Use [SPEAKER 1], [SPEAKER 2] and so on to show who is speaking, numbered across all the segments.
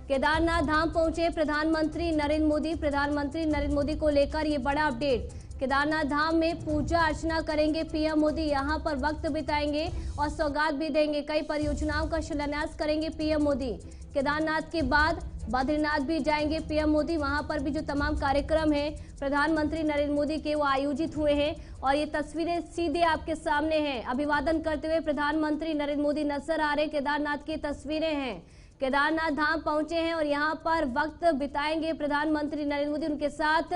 [SPEAKER 1] केदारनाथ धाम पहुंचे प्रधानमंत्री नरेंद्र मोदी। प्रधानमंत्री नरेंद्र मोदी को लेकर ये बड़ा अपडेट। केदारनाथ धाम में पूजा अर्चना करेंगे पीएम मोदी, यहां पर वक्त बिताएंगे और सौगात भी देंगे। कई परियोजनाओं का शिलान्यास करेंगे पीएम मोदी। केदारनाथ के बाद बद्रीनाथ भी जाएंगे पीएम मोदी। वहां पर भी जो तमाम कार्यक्रम हैं प्रधानमंत्री नरेंद्र मोदी के वो आयोजित हुए हैं और ये तस्वीरें सीधे आपके सामने हैं। अभिवादन करते हुए प्रधानमंत्री नरेंद्र मोदी नजर आ रहे। केदारनाथ की तस्वीरें हैं। केदारनाथ धाम पहुंचे हैं और यहां पर वक्त बिताएंगे प्रधानमंत्री नरेंद्र मोदी। उनके साथ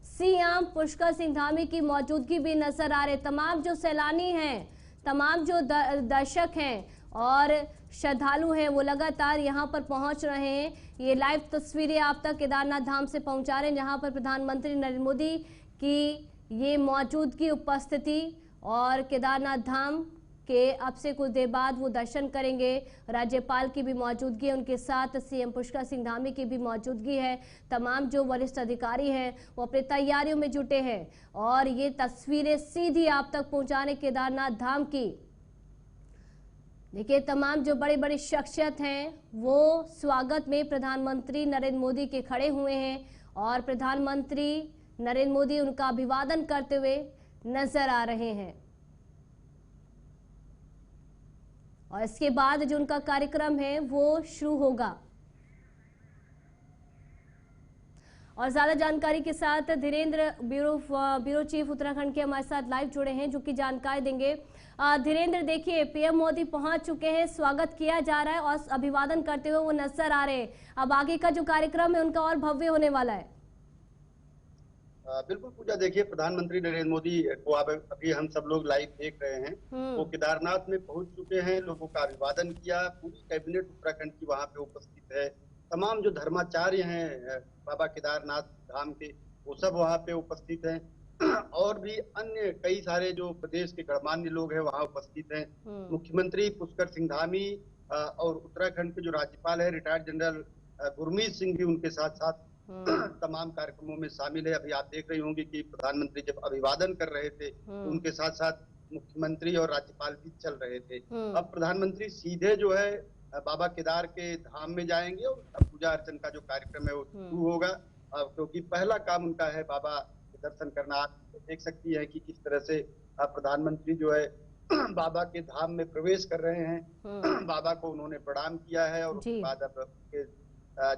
[SPEAKER 1] सीएम पुष्कर सिंह धामी की मौजूदगी भी नजर आ रहे। तमाम जो सैलानी हैं, तमाम जो दर्शक हैं और श्रद्धालु हैं वो लगातार यहां पर पहुंच रहे हैं। ये लाइव तस्वीरें आप तक केदारनाथ धाम से पहुंचा रहे हैं, जहां पर प्रधानमंत्री नरेंद्र मोदी की ये मौजूदगी, उपस्थिति और केदारनाथ धाम के अब से कुछ देर बाद वो दर्शन करेंगे। राज्यपाल की भी मौजूदगी है, उनके साथ सीएम पुष्कर सिंह धामी की भी मौजूदगी है। तमाम जो वरिष्ठ अधिकारी हैं वो अपनी तैयारियों में जुटे हैं और ये तस्वीरें सीधी आप तक पहुंचाने केदारनाथ धाम की। देखिए, तमाम जो बड़े बड़े शख्सियत हैं वो स्वागत में प्रधानमंत्री नरेंद्र मोदी के खड़े हुए हैं और प्रधानमंत्री नरेंद्र मोदी उनका अभिवादन करते हुए नजर आ रहे हैं। और इसके बाद जो उनका कार्यक्रम है वो शुरू होगा। और ज्यादा जानकारी के साथ धीरेन्द्र ब्यूरो चीफ उत्तराखंड के हमारे साथ लाइव जुड़े हैं, जो कि जानकारी देंगे। धीरेन्द्र, देखिए पीएम मोदी पहुंच चुके हैं, स्वागत किया जा रहा है और अभिवादन करते हुए वो नजर आ रहे हैं। अब आगे का जो कार्यक्रम है उनका और भव्य होने वाला है।
[SPEAKER 2] बिल्कुल पूजा, देखिए प्रधानमंत्री नरेंद्र मोदी को अभी हम सब लोग लाइव देख रहे हैं। वो केदारनाथ में पहुंच चुके हैं, लोगों का अभिवादन किया। पूरी कैबिनेट उत्तराखंड की वहां पे उपस्थित है। तमाम जो धर्माचार्य हैं बाबा केदारनाथ धाम के, वो सब वहां पे उपस्थित हैं। और भी अन्य कई सारे जो प्रदेश के गणमान्य लोग हैं वहां उपस्थित हैं। मुख्यमंत्री पुष्कर सिंह धामी और उत्तराखंड के जो राज्यपाल है रिटायर्ड जनरल गुरमीत सिंह भी उनके साथ साथ तमाम कार्यक्रमों में शामिल है। अभी आप देख रही होंगी कि प्रधानमंत्री जब अभिवादन कर रहे थे तो उनके साथ साथ मुख्यमंत्री और राज्यपाल भी चल रहे थे। अब प्रधानमंत्री सीधे जो है बाबा केदार के धाम में जाएंगे और पूजा अर्चन का जो कार्यक्रम है वो शुरू होगा, क्योंकि पहला काम उनका है बाबा के दर्शन करना। आप देख सकती है कि किस तरह से प्रधानमंत्री जो है बाबा के धाम में प्रवेश कर रहे हैं। बाबा को उन्होंने प्रणाम किया है और उसके बाद अब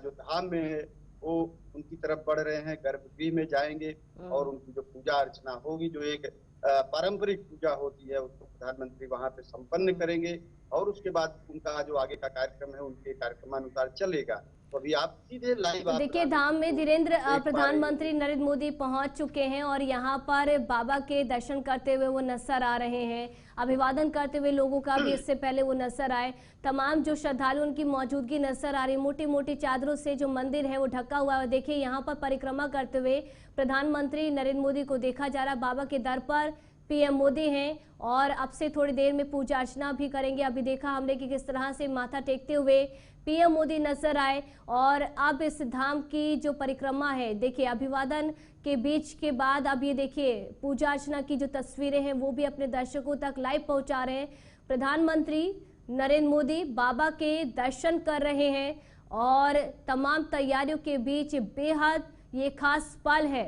[SPEAKER 2] जो धाम में है वो उनकी तरफ बढ़ रहे हैं। गर्भगृह में जाएंगे और उनकी जो पूजा अर्चना होगी, जो एक पारंपरिक पूजा होती है, उसको प्रधानमंत्री वहां पे संपन्न करेंगे और उसके बाद उनका जो आगे का कार्यक्रम है उनके कार्यक्रमानुसार चलेगा। तो अभी आप सीधे लाइव
[SPEAKER 1] देखिए, धाम में धीरेन्द्र प्रधानमंत्री नरेंद्र मोदी पहुंच चुके हैं और यहां पर बाबा के दर्शन करते हुए वो नजर आ रहे हैं। अभिवादन करते हुए लोगों का भी इससे पहले वो नजर आए। तमाम जो श्रद्धालु उनकी मौजूदगी नजर आ रही। मोटी मोटी चादरों से जो मंदिर है वो ढका हुआ है। देखिए, यहाँ पर परिक्रमा करते हुए प्रधानमंत्री नरेंद्र मोदी को देखा जा रहा है। बाबा के दर पर पीएम मोदी हैं और अब से थोड़ी देर में पूजा अर्चना भी करेंगे। अभी देखा हमने कि किस तरह से माथा टेकते हुए पीएम मोदी नजर आए और अब इस धाम की जो परिक्रमा है, देखिए अभिवादन के बीच के बाद अब ये देखिए पूजा अर्चना की जो तस्वीरें हैं वो भी अपने दर्शकों तक लाइव पहुंचा रहे हैं। प्रधानमंत्री नरेंद्र मोदी बाबा के दर्शन कर रहे हैं और तमाम तैयारियों के बीच बेहद ये खास पल है।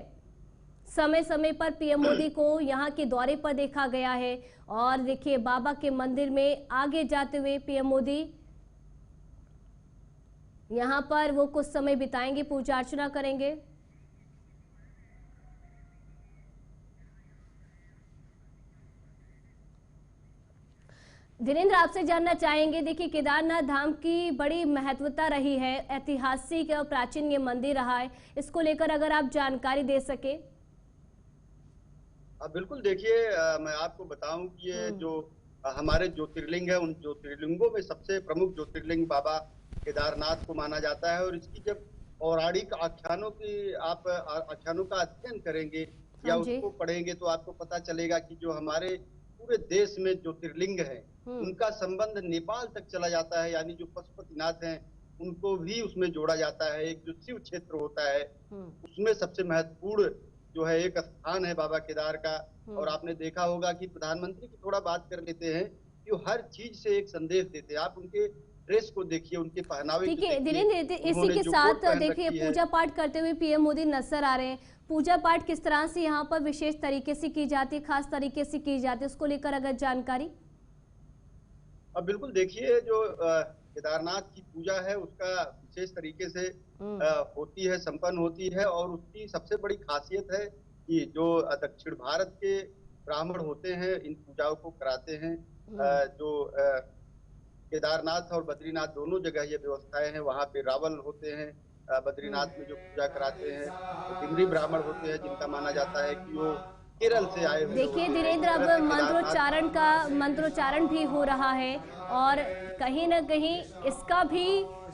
[SPEAKER 1] समय समय पर पीएम मोदी को यहाँ के दौरे पर देखा गया है और देखिए बाबा के मंदिर में आगे जाते हुए पीएम मोदी यहाँ पर वो कुछ समय बिताएंगे, पूजा अर्चना करेंगे। धीरेन्द्र, आपसे जानना चाहेंगे, देखिए केदारनाथ धाम की बड़ी महत्वता रही है, ऐतिहासिक और प्राचीन ये मंदिर रहा है, इसको लेकर अगर आप जानकारी दे सके।
[SPEAKER 2] बिल्कुल, देखिए मैं आपको बताऊं कि ये जो हमारे ज्योतिर्लिंग है उन ज्योतिर्लिंगों में सबसे प्रमुख ज्योतिर्लिंग बाबा केदारनाथ को माना जाता है। और इसकी जब पौराणिक आख्यानों का अध्ययन करेंगे या उसको पढ़ेंगे तो आपको पता चलेगा कि जो हमारे पूरे देश में ज्योतिर्लिंग है उनका संबंध नेपाल तक चला जाता है। यानी जो पशुपतिनाथ हैं उनको भी उसमें जोड़ा जाता है। एक जो शिव क्षेत्र होता है उसमें सबसे महत्वपूर्ण जो है एक स्थान है बाबा केदार का। और आपने देखा होगा कि प्रधानमंत्री की थोड़ा बात कर लेते हैं कि वो हर चीज से एक संदेश देते हैं। आप उनके ड्रेस को देखिए, उनके पहनावे
[SPEAKER 1] ठीक
[SPEAKER 2] को
[SPEAKER 1] है
[SPEAKER 2] देखिए,
[SPEAKER 1] धीरेन्द्र, इसी
[SPEAKER 2] उन्होंने
[SPEAKER 1] के
[SPEAKER 2] जो
[SPEAKER 1] साथ
[SPEAKER 2] कोट पहन
[SPEAKER 1] देखिए
[SPEAKER 2] रखी है।
[SPEAKER 1] पूजा पाठ करते हुए पीएम मोदी नजर आ रहे हैं। पूजा पाठ किस तरह से यहाँ पर विशेष तरीके से की जाती है, खास तरीके से की जाती है, उसको लेकर अगर जानकारी।
[SPEAKER 2] अब बिल्कुल देखिए, जो केदारनाथ की पूजा है उसका विशेष तरीके से होती है, संपन्न होती है, और उसकी सबसे बड़ी खासियत है कि जो दक्षिण भारत के ब्राह्मण होते हैं इन पूजाओं को कराते हैं। जो केदारनाथ और बद्रीनाथ दोनों जगह ये व्यवस्थाएं हैं। वहाँ पे रावल होते हैं, बद्रीनाथ में जो पूजा कराते हैं वो डिमरी ब्राह्मण होते हैं, जिनका माना जाता है कि वो केरल से आए हुए
[SPEAKER 1] देखिए
[SPEAKER 2] होते हैं।
[SPEAKER 1] धीरेन्द्र,
[SPEAKER 2] इस
[SPEAKER 1] अब
[SPEAKER 2] तरह से
[SPEAKER 1] मंत्रोच्चारण भी हो रहा है और कहीं ना कहीं इसका भी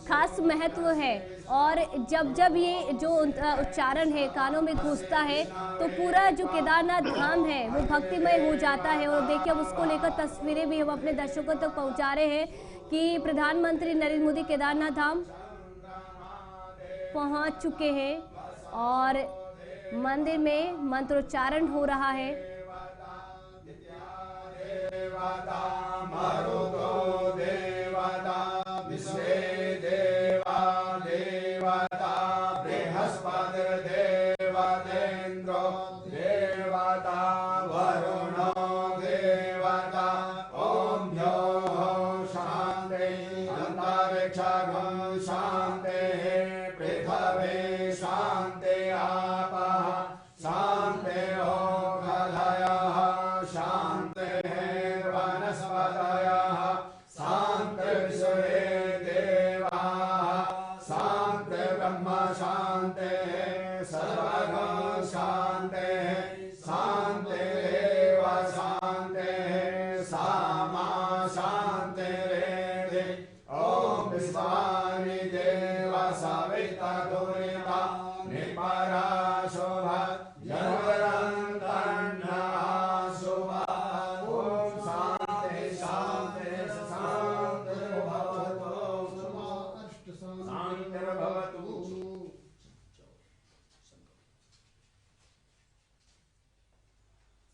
[SPEAKER 1] खास महत्व है। और जब जब ये जो उच्चारण है कानों में घुसता है तो पूरा जो केदारनाथ धाम है वो भक्तिमय हो जाता है। और देखिए अब उसको लेकर तस्वीरें भी हम अपने दर्शकों तक पहुंचा रहे हैं कि प्रधानमंत्री नरेंद्र मोदी केदारनाथ धाम पहुंच चुके हैं और मंदिर में मंत्रोच्चारण हो रहा है।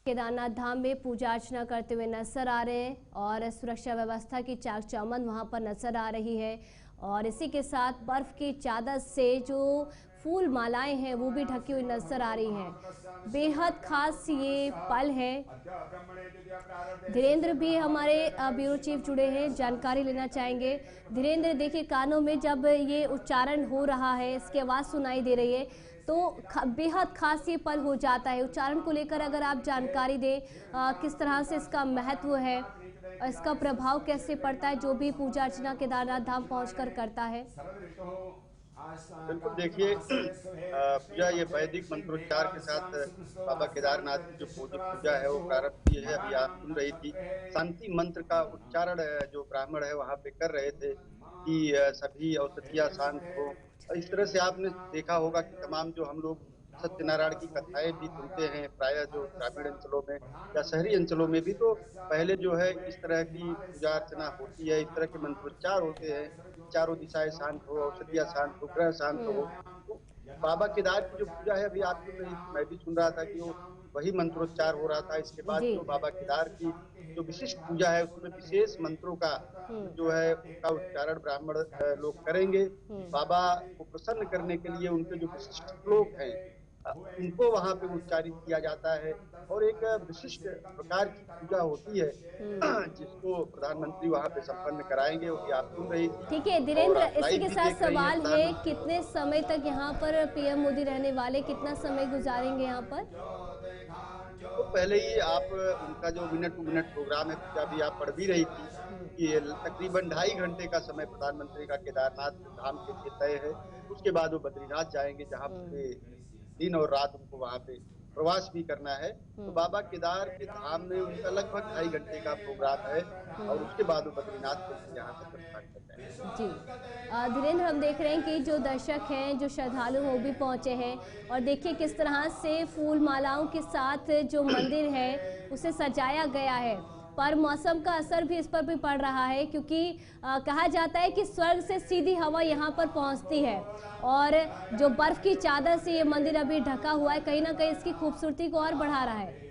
[SPEAKER 1] केदारनाथ धाम में पूजा अर्चना करते हुए नजर आ रहे हैं और सुरक्षा व्यवस्था की चाक चौबंद वहां पर नजर आ रही है। और इसी के साथ बर्फ की चादर से जो फूल मालाएं हैं वो भी ढकी हुई नजर आ रही हैं। बेहद खास ये पल है। धीरेन्द्र भी हमारे ब्यूरो चीफ जुड़े हैं, जानकारी लेना चाहेंगे। धीरेन्द्र, देखिए कानों में जब ये उच्चारण हो रहा है, इसकी आवाज सुनाई दे रही है तो बेहद खास ये पल हो जाता है। उच्चारण को लेकर अगर आप जानकारी दें, किस तरह से इसका महत्व है, इसका प्रभाव कैसे पड़ता है जो भी पूजा अर्चना केदारनाथ धाम पहुंचकर करता है।
[SPEAKER 2] बिल्कुल देखिए, पूजा ये वैदिक मंत्रोच्चार के साथ बाबा केदारनाथ की जो पूजा है वो प्रारंभ की है। अभी आप सुन रही थी शांति मंत्र का उच्चारण जो ब्राह्मण है वहाँ पे कर रहे थे कि सभी औषधियाँ शांत हो। इस तरह से आपने देखा होगा कि तमाम जो हम लोग सत्यनारायण की कथाएं भी सुनते हैं, प्रायः जो ग्रामीण अंचलों में या शहरी अंचलों में भी, तो पहले जो है इस तरह की पूजा अर्चना होती है, इस तरह के मंत्रोच्चार होते हैं, चारों दिशाएं शांत हो, औषधियाँ शांत हो, ग्रह शांत हो। तो बाबा केदार की जो पूजा है, अभी आप सुन रही थी, मैं भी सुन रहा था कि वो वही मंत्रोच्चार हो रहा था। इसके बाद जो बाबा केदार की जो विशिष्ट पूजा है उसमें विशेष मंत्रों का जो है उसका उच्चारण ब्राह्मण लोग करेंगे। बाबा को प्रसन्न करने के लिए उनके जो विशिष्ट श्लोक हैं उनको वहाँ पे उच्चारित किया जाता है और एक विशिष्ट प्रकार की पूजा होती है जिसको प्रधानमंत्री वहाँ पे संपन्न कराएंगे, वो भी आप सुन रही थी।
[SPEAKER 1] ठीक है धीरेन्द्र, इसी के साथ सवाल है कितने समय तक यहाँ पर पीएम मोदी रहने वाले, कितना समय गुजारेंगे यहाँ पर?
[SPEAKER 2] तो पहले ही आप उनका जो मिनट टू मिनट प्रोग्राम है पूजा भी आप पढ़ भी रही थी कि तकरीबन 2.5 घंटे का समय प्रधानमंत्री का केदारनाथ धाम के लिए तय है। उसके बाद वो बद्रीनाथ जाएंगे जहाँ पे दिन और रात उनको वहाँ पे प्रवास भी करना है। तो बाबा केदार के धाम में उनका लगभग 2.5 घंटे का प्रोग्राम है और उसके बाद वो बद्रीनाथ के यहाँ से प्रस्थान करते हैं।
[SPEAKER 1] जी धीरेन्द्र, हम देख रहे हैं कि जो दर्शक हैं, जो श्रद्धालु वो भी पहुंचे हैं और देखिए किस तरह से फूल मालाओं के साथ जो मंदिर है उसे सजाया गया है। पर मौसम का असर भी इस पर भी पड़ रहा है क्योंकि कहा जाता है कि स्वर्ग से सीधी हवा यहाँ पर पहुँचती है और जो बर्फ की चादर से ये मंदिर अभी ढका हुआ है कहीं ना कहीं इसकी खूबसूरती को और बढ़ा रहा है।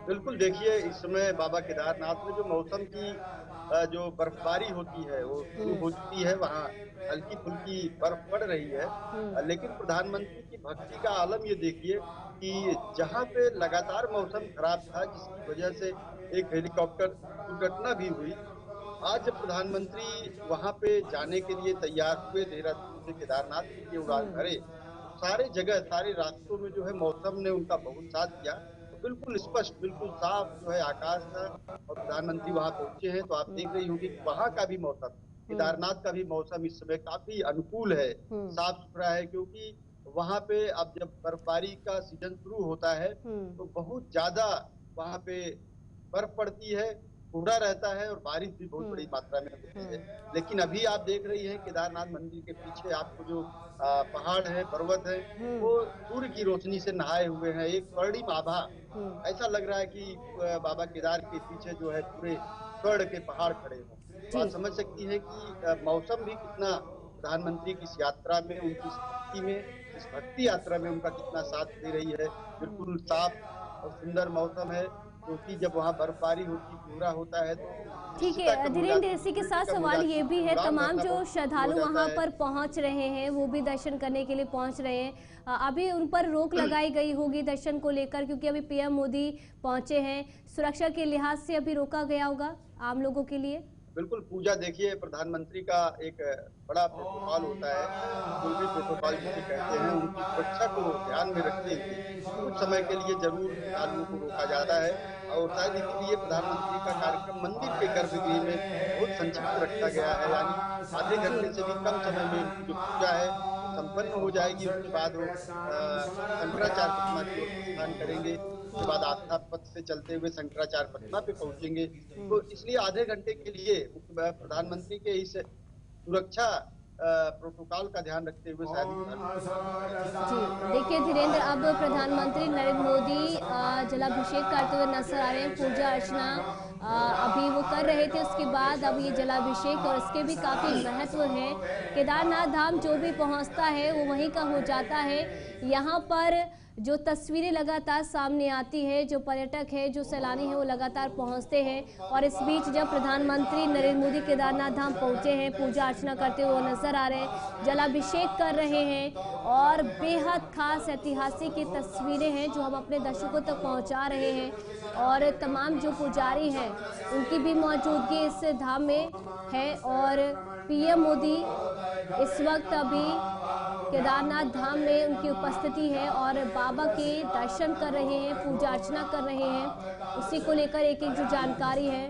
[SPEAKER 2] बिल्कुल देखिए, इस समय बाबा केदारनाथ में जो मौसम की जो बर्फबारी होती है वो शुरू हो चुकी है, वहाँ हल्की फुल्की बर्फ पड़ रही है। लेकिन प्रधानमंत्री की भक्ति का आलम ये देखिए कि जहाँ पे लगातार मौसम खराब था, जिसकी वजह से एक हेलीकॉप्टर दुर्घटना भी हुई, आज जब प्रधानमंत्री वहां पे जाने के लिए तैयार हुए, देहरादून से केदारनाथ के लिए उड़ान भरे, तो सारे जगह सारे रास्तों में जो है मौसम ने उनका बहुत साथ दिया। तो बिल्कुल स्पष्ट, बिल्कुल साफ जो है आकाश था और प्रधानमंत्री वहां पहुंचे हैं। तो आप देख रही होंगी कि वहां का भी मौसम, केदारनाथ का भी मौसम इस समय काफी अनुकूल है, साफ सुथरा है, क्योंकि वहां पे अब जब बर्फबारी का सीजन शुरू होता है तो बहुत ज्यादा वहां पे बर्फ पड़ती है, कोहरा रहता है और बारिश भी बहुत बड़ी मात्रा में होती है। लेकिन अभी आप देख रही हैं केदारनाथ मंदिर के पीछे आपको जो पहाड़ है, पर्वत है, वो सूर्य की रोशनी से नहाए हुए हैं, एक स्वर्णिम आभा। ऐसा लग रहा है कि बाबा केदार के पीछे जो है पूरे स्वर्ण के पहाड़ खड़े हों। तो आप
[SPEAKER 1] जी
[SPEAKER 2] समझ सकती हैं कि मौसम भी कितना प्रधानमंत्री की इस यात्रा में, उनकी इस भक्ति में, इस भक्ति यात्रा में उनका कितना साथ दे रही है। बिल्कुल साफ और सुंदर मौसम है, क्योंकि जब वहाँ बर्फबारी होती, कोहरा होता है तो
[SPEAKER 1] ठीक
[SPEAKER 2] दृश्यता
[SPEAKER 1] है
[SPEAKER 2] कम हो
[SPEAKER 1] धीरेन्द्र,
[SPEAKER 2] जाती है,
[SPEAKER 1] इसी के
[SPEAKER 2] विजिबिलिटी
[SPEAKER 1] साथ
[SPEAKER 2] कम हो
[SPEAKER 1] सवाल
[SPEAKER 2] जाती
[SPEAKER 1] ये
[SPEAKER 2] है,
[SPEAKER 1] भी है,
[SPEAKER 2] उड़ान
[SPEAKER 1] तमाम
[SPEAKER 2] भरना
[SPEAKER 1] जो
[SPEAKER 2] बहुत मुश्किल हो
[SPEAKER 1] श्रद्धालु
[SPEAKER 2] जाता
[SPEAKER 1] वहां
[SPEAKER 2] है।
[SPEAKER 1] पर पहुंच रहे हैं वो भी दर्शन करने के लिए पहुंच रहे हैं, अभी उन पर रोक लगाई गई होगी दर्शन को लेकर, क्योंकि अभी पीएम मोदी पहुंचे हैं, सुरक्षा के लिहाज से अभी रोका गया होगा आम लोगों के लिए।
[SPEAKER 2] बिल्कुल, पूजा देखिए प्रधानमंत्री का एक बड़ा प्रोटोकॉल होता है, सिक्योरिटी प्रोटोकॉल जिसे कहते हैं, उनकी सुरक्षा को ध्यान में रखते हुए कुछ समय के लिए जरूर श्रद्धालुओं को रोका जाता है। और शायद इसीलिए प्रधानमंत्री का कार्यक्रम मंदिर के गर्भगृह में बहुत संक्षिप्त रखा गया है, यानी आधे घंटे से भी कम समय में इनकी जो पूजा है वो संपन्न हो जाएगी। उसके बाद वो शंकराचार्य प्रतिमा की ओर प्रस्थान करेंगे। उसके बाद आस्था पथ से चलते हुए शंकराचार्य प्रतिमा पे पहुंचेंगे। तो इसलिए आधे घंटे के लिए प्रधानमंत्री के इस सुरक्षा प्रोटोकॉल का ध्यान रखते हुए शायद
[SPEAKER 1] जी देखिए धीरेन्द्र, अब प्रधानमंत्री नरेंद्र मोदी जलाभिषेक करते हुए नजर आ रहे हैं, पूजा अर्चना अभी वो कर रहे थे, उसके बाद अब ये जलाभिषेक, और इसके भी काफी महत्व है। केदारनाथ धाम जो भी पहुंचता है वो वहीं का हो जाता है। यहाँ पर जो तस्वीरें लगातार सामने आती है, जो पर्यटक है, जो सैलानी है, वो लगातार पहुंचते हैं, और इस बीच जब प्रधानमंत्री नरेंद्र मोदी केदारनाथ धाम पहुंचे हैं, पूजा अर्चना करते हुए नजर आ रहे हैं, जलाभिषेक कर रहे हैं, और बेहद खास ऐतिहासिक ये तस्वीरें हैं जो हम अपने दर्शकों तक पहुंचा रहे हैं। और तमाम जो पुजारी हैं उनकी भी मौजूदगी इस धाम में है, और पीएम मोदी इस वक्त अभी केदारनाथ धाम में उनकी उपस्थिति है और बाबा के दर्शन कर रहे हैं, पूजा अर्चना कर रहे हैं। उसी को लेकर एक एक जो जानकारी है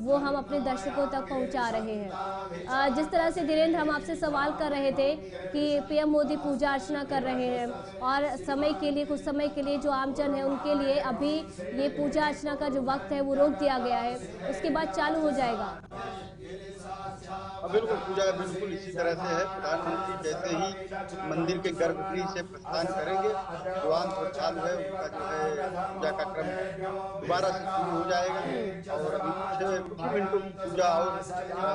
[SPEAKER 1] वो हम अपने दर्शकों तक पहुंचा रहे हैं। जिस तरह से धीरेन्द्र हम आपसे सवाल कर रहे थे कि पीएम मोदी पूजा अर्चना कर रहे हैं, और समय के लिए, कुछ समय के लिए जो आमजन है उनके लिए अभी ये पूजा अर्चना का जो वक्त है वो रोक दिया गया है, उसके बाद चालू हो जाएगा।
[SPEAKER 2] बिल्कुल, पूजा बिल्कुल इसी तरह से है। प्रधानमंत्री जैसे ही मंदिर के गर्भगृह से प्रस्थान करेंगे, जो आम श्रद्धालु है उनका जो है पूजा का क्रम दोबारा से शुरू हो जाएगा। और अभी कुछ ही मिनटों की पूजा और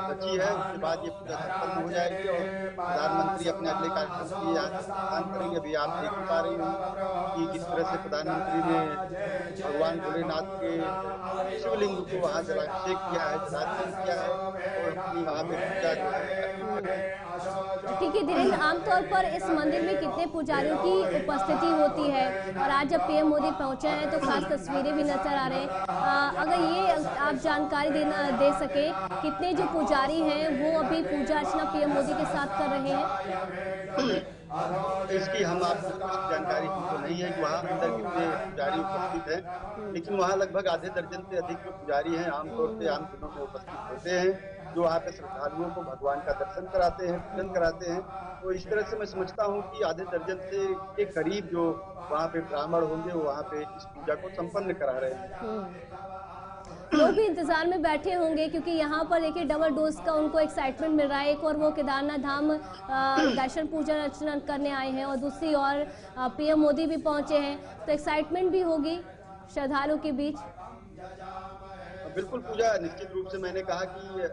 [SPEAKER 2] बची है, उसके बाद ये पूजा संपन्न हो जाएगी और प्रधानमंत्री अपने अगले कार्यक्रम के लिए यहाँ प्रस्थान करेंगे। अभी आप देख पा रही होंगी कि किस तरह से प्रधानमंत्री ने भगवान भोलेनाथ के शिवलिंग को वहाँ जलाभिषेक किया है, जलार्पण किया है और अपनी वहाँ पे पूजा जो है अर्पित कर रहे हैं।
[SPEAKER 1] ठीक है धीरेन्द्र, आमतौर पर इस मंदिर में कितने पुजारियों की उपस्थिति होती है, और आज जब पीएम मोदी पहुंचे हैं तो खास तस्वीरें भी नजर आ रहे हैं, अगर ये आप जानकारी दे सके, कितने जो पुजारी हैं वो अभी पूजा अर्चना पीएम मोदी के साथ कर रहे हैं?
[SPEAKER 2] इसकी हम आपको कुछ जानकारी तो नहीं है कि वहाँ अंदर कितने पुजारी उपस्थित हैं, लेकिन वहाँ लगभग आधे दर्जन से अधिक जो पुजारी हैं आमतौर से आम दिनों में उपस्थित होते हैं, जो वहाँ पे श्रद्धालुओं को भगवान का दर्शन कराते हैं, पूजन कराते हैं। तो इस तरह से मैं समझता हूँ कि आधे दर्जन से के करीब जो वहाँ पे ब्राह्मण होंगे वो वहाँ पे इस पूजा को संपन्न करा रहे हैं।
[SPEAKER 1] लोग भी इंतजार में बैठे होंगे, क्योंकि यहाँ पर देखिए डबल डोज का उनको एक्साइटमेंट मिल रहा है। एक और वो केदारनाथ धाम दर्शन पूजन अर्चना करने आए हैं, और दूसरी ओर पीएम मोदी भी पहुंचे हैं, तो एक्साइटमेंट भी होगी श्रद्धालुओं के बीच।
[SPEAKER 2] बिल्कुल, पूजा निश्चित रूप से मैंने कहा कि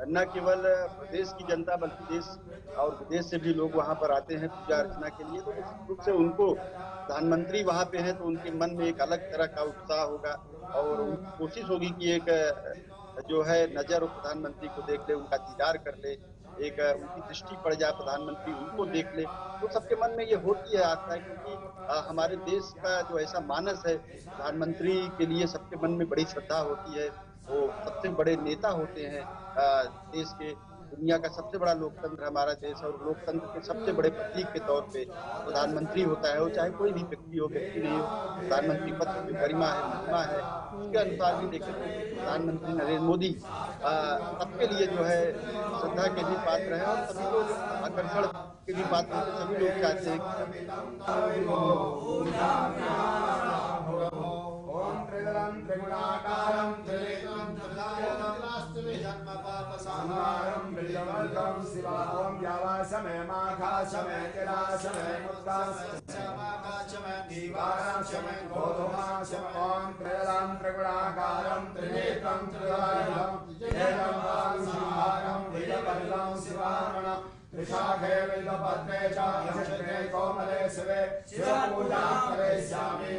[SPEAKER 2] न केवल प्रदेश की जनता बल्कि देश और विदेश से भी लोग वहां पर आते हैं पूजा अर्चना के लिए। तो निश्चित रूप से उनको, प्रधानमंत्री वहां पे हैं तो उनके मन में एक अलग तरह का उत्साह होगा और उनकी कोशिश होगी कि एक जो है नजर और प्रधानमंत्री को देख ले, उनका दीदार कर ले, एक उनकी दृष्टि पड़ जाए, प्रधानमंत्री उनको देख ले, तो सबके मन में ये होती है आस्था है, क्योंकि हमारे देश का जो ऐसा मानस है, प्रधानमंत्री के लिए सबके मन में बड़ी श्रद्धा होती है। वो सबसे बड़े नेता होते हैं देश के। दुनिया का सबसे बड़ा लोकतंत्र हमारा देश, और लोकतंत्र के सबसे बड़े प्रतीक के तौर पे प्रधानमंत्री होता है। वो चाहे कोई भी व्यक्ति हो, व्यक्ति नहीं हो, प्रधानमंत्री पद की गरिमा है, महिमा है। उसके अनुसार भी देखें तो प्रधानमंत्री नरेंद्र मोदी सबके लिए जो है श्रद्धा के भी पात्र है, और सभी लोग आकर्षण के भी पात्र होते, सभी लोग चाहते हैं
[SPEAKER 3] त्रिशाखे विल्लपत्रे च नक्षत्रे कोमले शिवे शिवपूजां करिष्यामि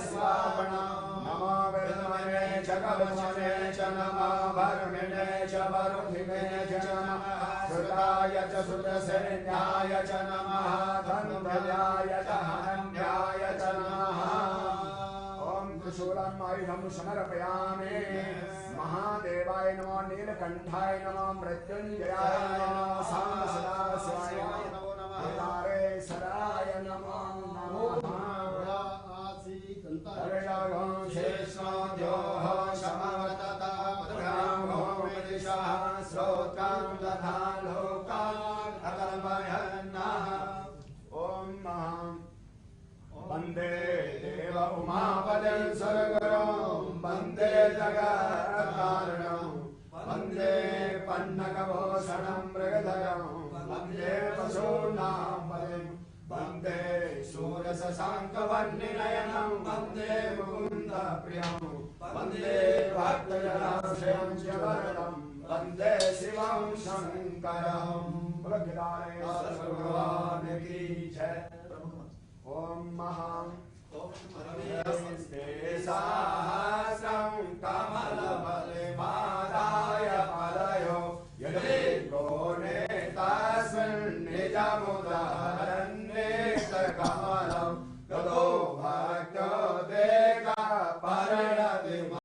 [SPEAKER 3] शिवार्पणम् नमो विष्णवे च कलुषणे च नमो भर्मिणे च वरुधिने च नमः श्रुताय च श्रुतसेन्याय च नमः धन्वयाय च हनन्याय च नमः। ॐ त्रिशूलम् आयुधं समर्पयामि। महादेवाय नमो, नीलकंठाय नमो, मृत्युंजयाय नमो, सामसदाशिवाय नमो, केदारेश्वराय नमो नमः। शेषो द्योः समवर्तत श्रोत्रं तथा लोकान् अकल्पयन्नः। ॐ वन्दे देव उमापतिं सुरगुरुं वन्दे जगत्कारणं वन्दे पन्नगभूषणं मृगधरं वन्दे पशूनां पतिं वन्दे शूरशशाङ्कवर्णिनयनं वन्दे मुकुन्दप्रियं वन्दे भक्तजनाश्रयं च वरदं वन्दे शिवं शङ्करं। भगवान् की जय। ओम महा